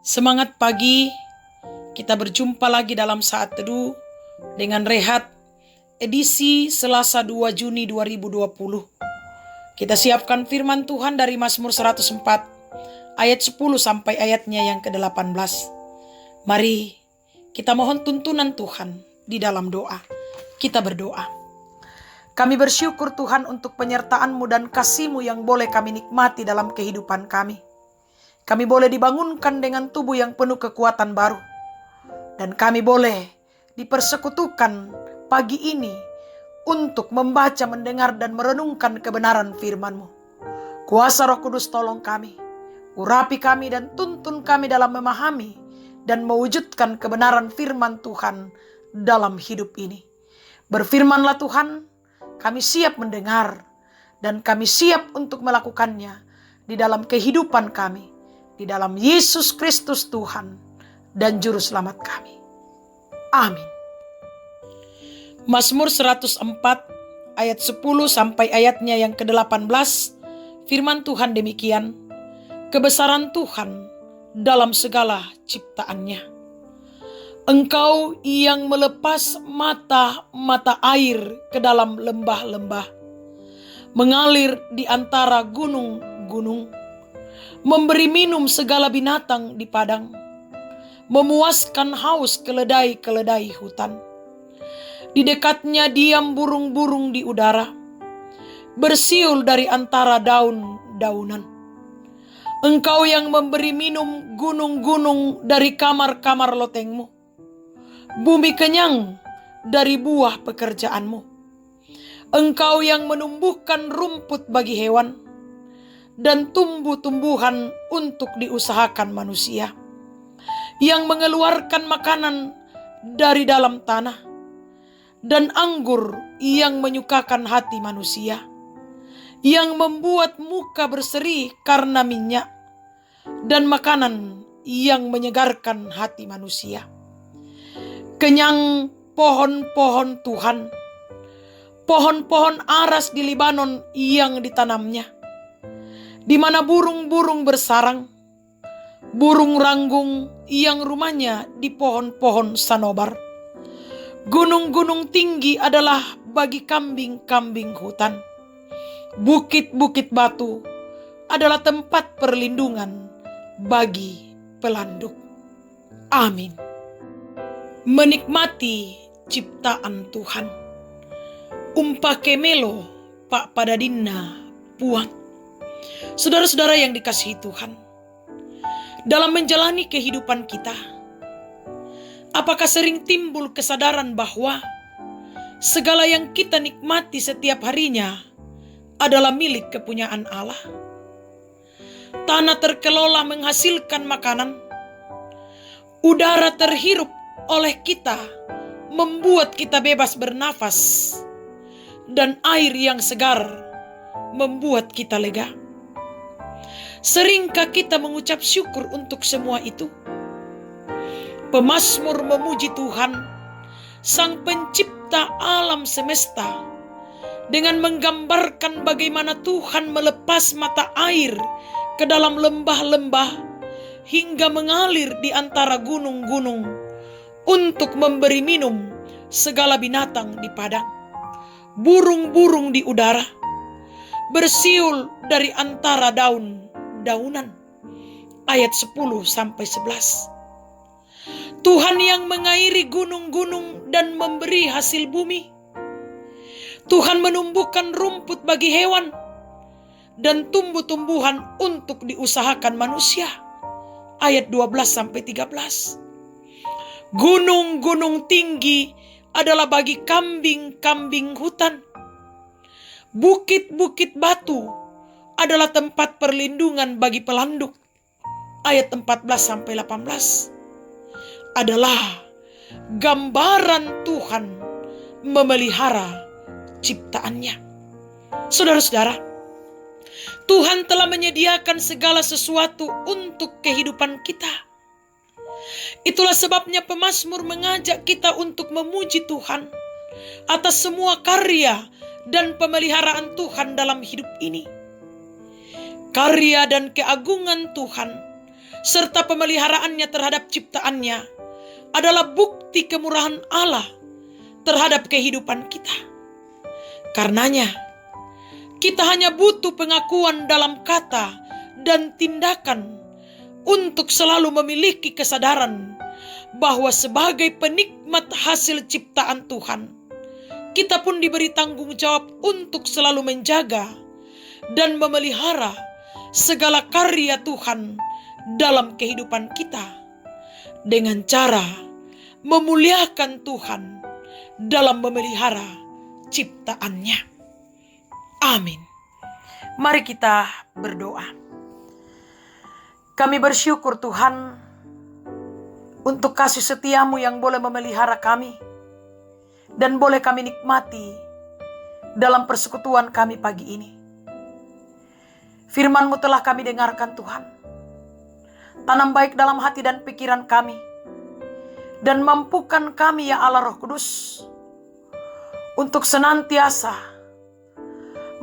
Semangat pagi, kita berjumpa lagi dalam saat teduh dengan Rehat edisi Selasa 2 Juni 2020. Kita siapkan firman Tuhan dari Mazmur 104 ayat 10 sampai ayatnya yang ke-18. Mari kita mohon tuntunan Tuhan di dalam doa. Kita berdoa. Kami bersyukur Tuhan untuk penyertaan-Mu dan kasih-Mu yang boleh kami nikmati dalam kehidupan kami. Kami boleh dibangunkan dengan tubuh yang penuh kekuatan baru. Dan kami boleh dipersekutukan pagi ini untuk membaca, mendengar, dan merenungkan kebenaran firman-Mu. Kuasa Roh Kudus tolong kami, urapi kami dan tuntun kami dalam memahami dan mewujudkan kebenaran firman Tuhan dalam hidup ini. Berfirmanlah Tuhan, kami siap mendengar dan kami siap untuk melakukannya di dalam kehidupan kami. Di dalam Yesus Kristus Tuhan dan Juru Selamat kami. Amin. Mazmur 104 ayat 10 sampai ayatnya yang ke-18. Firman Tuhan demikian. Kebesaran Tuhan dalam segala ciptaannya. Engkau yang melepas mata-mata air ke dalam lembah-lembah. Mengalir di antara gunung-gunung. Memberi minum segala binatang di padang, memuaskan haus keledai-keledai hutan. Di dekatnya diam burung-burung di udara, bersiul dari antara daun-daunan. Engkau yang memberi minum gunung-gunung dari kamar-kamar lotengmu, bumi kenyang dari buah pekerjaanmu. Engkau yang menumbuhkan rumput bagi hewan, dan tumbuh-tumbuhan untuk diusahakan manusia, yang mengeluarkan makanan dari dalam tanah, dan anggur yang menyukakan hati manusia, yang membuat muka berseri karena minyak, dan makanan yang menyegarkan hati manusia. Kenyang pohon-pohon Tuhan, pohon-pohon aras di Libanon yang ditanamnya, di mana burung-burung bersarang, burung ranggung yang rumahnya di pohon-pohon sanobar. Gunung-gunung tinggi adalah bagi kambing-kambing hutan. Bukit-bukit batu adalah tempat perlindungan bagi pelanduk. Amin. Menikmati ciptaan Tuhan. Umpake melo pak padadina puang. Saudara-saudara yang dikasihi Tuhan, dalam menjalani kehidupan kita, apakah sering timbul kesadaran bahwa segala yang kita nikmati setiap harinya adalah milik kepunyaan Allah? Tanah terkelola menghasilkan makanan, udara terhirup oleh kita membuat kita bebas bernafas, dan air yang segar membuat kita lega. Seringkah kita mengucap syukur untuk semua itu? Pemazmur memuji Tuhan, Sang Pencipta alam semesta, dengan menggambarkan bagaimana Tuhan melepas mata air ke dalam lembah-lembah hingga mengalir di antara gunung-gunung untuk memberi minum segala binatang di padang, burung-burung di udara, bersiul dari antara daunan. Ayat 10 sampai 11. Tuhan yang mengairi gunung-gunung dan memberi hasil bumi. Tuhan menumbuhkan rumput bagi hewan dan tumbuh-tumbuhan untuk diusahakan manusia. Ayat 12 sampai 13. Gunung-gunung tinggi adalah bagi kambing-kambing hutan. Bukit-bukit batu adalah tempat perlindungan bagi pelanduk. Ayat 14 sampai 18 adalah gambaran Tuhan memelihara ciptaannya. Saudara-saudara, Tuhan telah menyediakan segala sesuatu untuk kehidupan kita. Itulah sebabnya pemazmur mengajak kita untuk memuji Tuhan atas semua karya dan pemeliharaan Tuhan dalam hidup ini. Karya dan keagungan Tuhan serta pemeliharaannya terhadap ciptaannya adalah bukti kemurahan Allah terhadap kehidupan kita. Karenanya, kita hanya butuh pengakuan dalam kata dan tindakan untuk selalu memiliki kesadaran bahwa sebagai penikmat hasil ciptaan Tuhan, kita pun diberi tanggung jawab untuk selalu menjaga dan memelihara segala karya Tuhan dalam kehidupan kita dengan cara memuliakan Tuhan dalam memelihara ciptaannya. Amin. Mari kita berdoa. Kami bersyukur Tuhan untuk kasih setiamu yang boleh memelihara kami dan boleh kami nikmati dalam persekutuan kami pagi ini. Firman-Mu telah kami dengarkan Tuhan. Tanam baik dalam hati dan pikiran kami. Dan mampukan kami ya Allah Roh Kudus untuk senantiasa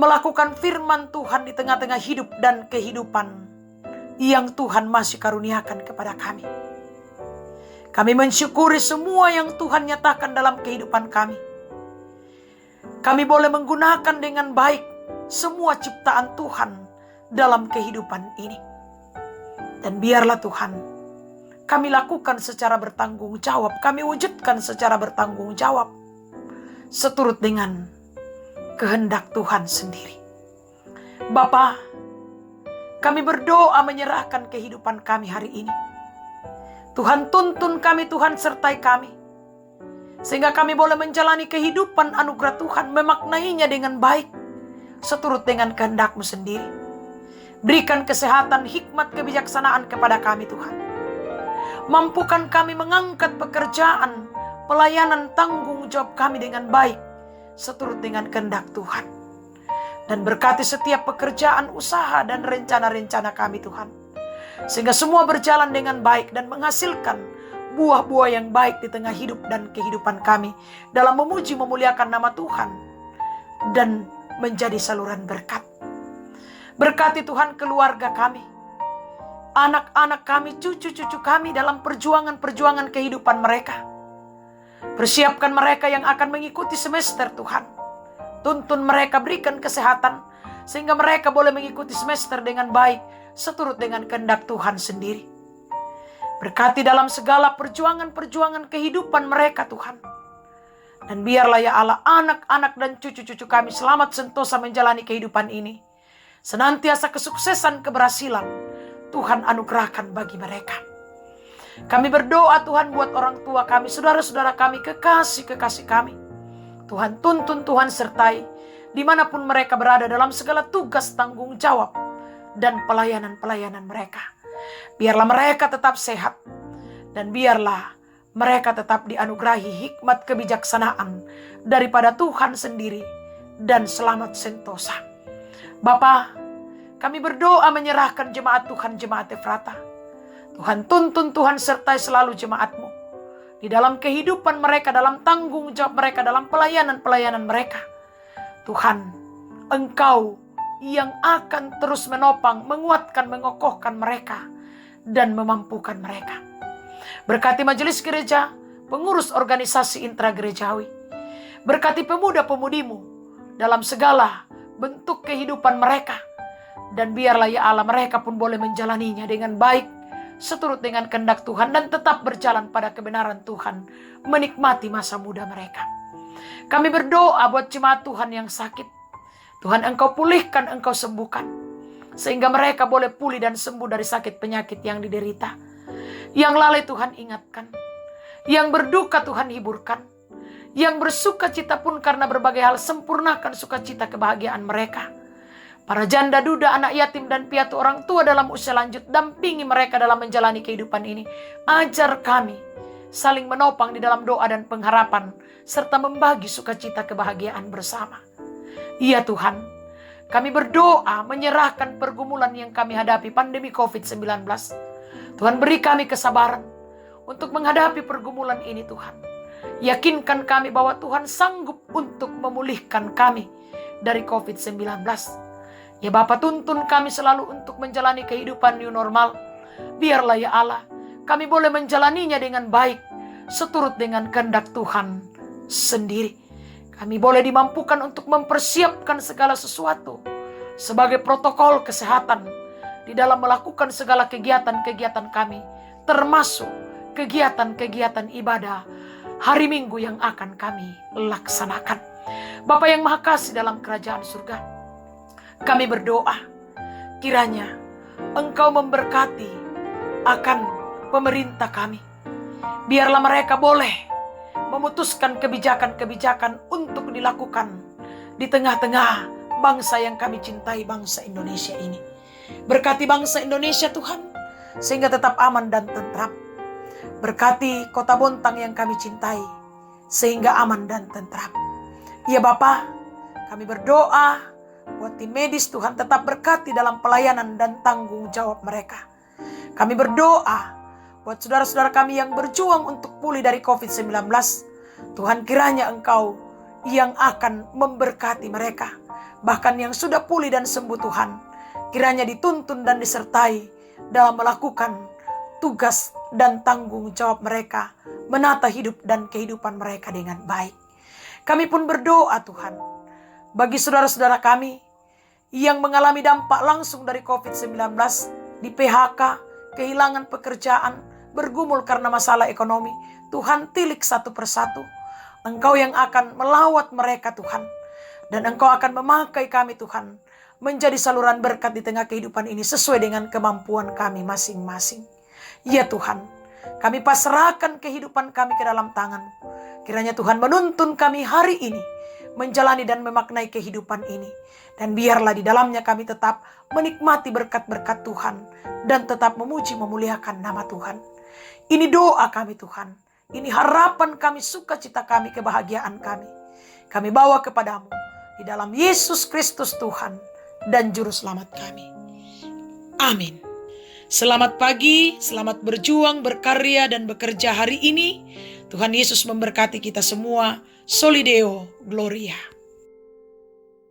melakukan firman Tuhan di tengah-tengah hidup dan kehidupan yang Tuhan masih karuniakan kepada kami. Kami mensyukuri semua yang Tuhan nyatakan dalam kehidupan kami. Kami boleh menggunakan dengan baik semua ciptaan Tuhan dalam kehidupan ini. Dan biarlah Tuhan, kami lakukan secara bertanggung jawab. Kami wujudkan secara bertanggung jawab. Seturut dengan kehendak Tuhan sendiri. Bapa, kami berdoa menyerahkan kehidupan kami hari ini. Tuhan tuntun kami, Tuhan sertai kami. Sehingga kami boleh menjalani kehidupan anugerah Tuhan, memaknainya dengan baik. Seturut dengan kehendak-Mu sendiri. Berikan kesehatan, hikmat, kebijaksanaan kepada kami Tuhan. Mampukan kami mengangkat pekerjaan, pelayanan, tanggung jawab kami dengan baik. Seturut dengan kehendak Tuhan. Dan berkati setiap pekerjaan, usaha, dan rencana-rencana kami Tuhan. Sehingga semua berjalan dengan baik dan menghasilkan buah-buah yang baik di tengah hidup dan kehidupan kami. Dalam memuji memuliakan nama Tuhan. Dan menjadi saluran berkat. Berkati Tuhan keluarga kami. Anak-anak kami, cucu-cucu kami dalam perjuangan-perjuangan kehidupan mereka. Persiapkan mereka yang akan mengikuti semester Tuhan. Tuntun mereka, berikan kesehatan. Sehingga mereka boleh mengikuti semester dengan baik. Seturut dengan kehendak Tuhan sendiri. Berkati dalam segala perjuangan-perjuangan kehidupan mereka Tuhan. Dan biarlah ya Allah, anak-anak dan cucu-cucu kami selamat sentosa menjalani kehidupan ini. Senantiasa kesuksesan, keberhasilan Tuhan anugerahkan bagi mereka. Kami berdoa Tuhan buat orang tua kami, saudara-saudara kami, kekasih-kekasih kami. Tuhan tuntun, Tuhan sertai dimanapun mereka berada dalam segala tugas tanggung jawab dan pelayanan-pelayanan mereka. Biarlah mereka tetap sehat dan biarlah mereka tetap dianugerahi hikmat kebijaksanaan daripada Tuhan sendiri dan selamat sentosa. Bapa, kami berdoa menyerahkan jemaat Tuhan, jemaat Efrata. Tuhan tuntun, Tuhan sertai selalu jemaat-Mu. Di dalam kehidupan mereka, dalam tanggung jawab mereka, dalam pelayanan-pelayanan mereka. Tuhan, Engkau yang akan terus menopang, menguatkan, mengokohkan mereka. Dan memampukan mereka. Berkati majelis gereja, pengurus organisasi intragerejawi. Berkati pemuda-pemudimu dalam segala bentuk kehidupan mereka. Dan biarlah ya Allah mereka pun boleh menjalaninya dengan baik. Seturut dengan kehendak Tuhan dan tetap berjalan pada kebenaran Tuhan. Menikmati masa muda mereka. Kami berdoa buat jemaat Tuhan yang sakit. Tuhan Engkau pulihkan, Engkau sembuhkan. Sehingga mereka boleh pulih dan sembuh dari sakit penyakit yang diderita. Yang lalai Tuhan ingatkan. Yang berduka Tuhan hiburkan. Yang bersuka cita pun karena berbagai hal sempurnakan sukacita kebahagiaan mereka. Para janda duda, anak yatim dan piatu orang tua dalam usia lanjut, dampingi mereka dalam menjalani kehidupan ini. Ajar kami saling menopang di dalam doa dan pengharapan, serta membagi sukacita kebahagiaan bersama. Ya Tuhan, kami berdoa menyerahkan pergumulan yang kami hadapi, pandemi COVID-19. Tuhan beri kami kesabaran untuk menghadapi pergumulan ini Tuhan. Yakinkan kami bahwa Tuhan sanggup untuk memulihkan kami dari COVID-19. Ya Bapa, tuntun kami selalu untuk menjalani kehidupan new normal biarlah ya Allah, kami boleh menjalaninya dengan baik, seturut dengan kehendak Tuhan sendiri. Kami boleh dimampukan untuk mempersiapkan segala sesuatu sebagai protokol kesehatan di dalam melakukan segala kegiatan-kegiatan kami, termasuk kegiatan-kegiatan ibadah hari Minggu yang akan kami laksanakan. Bapa yang Maha Kasih dalam kerajaan surga, kami berdoa kiranya Engkau memberkati akan pemerintah kami. Biarlah mereka boleh memutuskan kebijakan-kebijakan untuk dilakukan di tengah-tengah bangsa yang kami cintai, bangsa Indonesia ini. Berkati bangsa Indonesia Tuhan, sehingga tetap aman dan tentram. Berkati kota Bontang yang kami cintai, sehingga aman dan tentram. Ya Bapa, kami berdoa buat tim medis Tuhan, tetap berkati dalam pelayanan dan tanggung jawab mereka. Kami berdoa buat saudara-saudara kami yang berjuang untuk pulih dari COVID-19. Tuhan, kiranya Engkau yang akan memberkati mereka. Bahkan yang sudah pulih dan sembuh Tuhan, kiranya dituntun dan disertai dalam melakukan tugas dan tanggung jawab mereka, menata hidup dan kehidupan mereka dengan baik. Kami pun berdoa Tuhan, bagi saudara-saudara kami yang mengalami dampak langsung dari COVID-19, di PHK, kehilangan pekerjaan, bergumul karena masalah ekonomi. Tuhan, tilik satu persatu. Engkau yang akan melawat mereka Tuhan. Dan Engkau akan memakai kami Tuhan, menjadi saluran berkat di tengah kehidupan ini sesuai dengan kemampuan kami masing-masing. Ya Tuhan, kami pasrahkan kehidupan kami ke dalam tangan-Mu. Kiranya Tuhan menuntun kami hari ini, menjalani dan memaknai kehidupan ini. Dan biarlah di dalamnya kami tetap menikmati berkat-berkat Tuhan, dan tetap memuji memuliakan nama Tuhan. Ini doa kami Tuhan. Ini harapan kami, sukacita kami, kebahagiaan kami. Kami bawa kepadamu di dalam Yesus Kristus Tuhan dan Juru Selamat kami. Amin. Selamat pagi, selamat berjuang, berkarya dan bekerja hari ini. Tuhan Yesus memberkati kita semua. Soli Deo Gloria.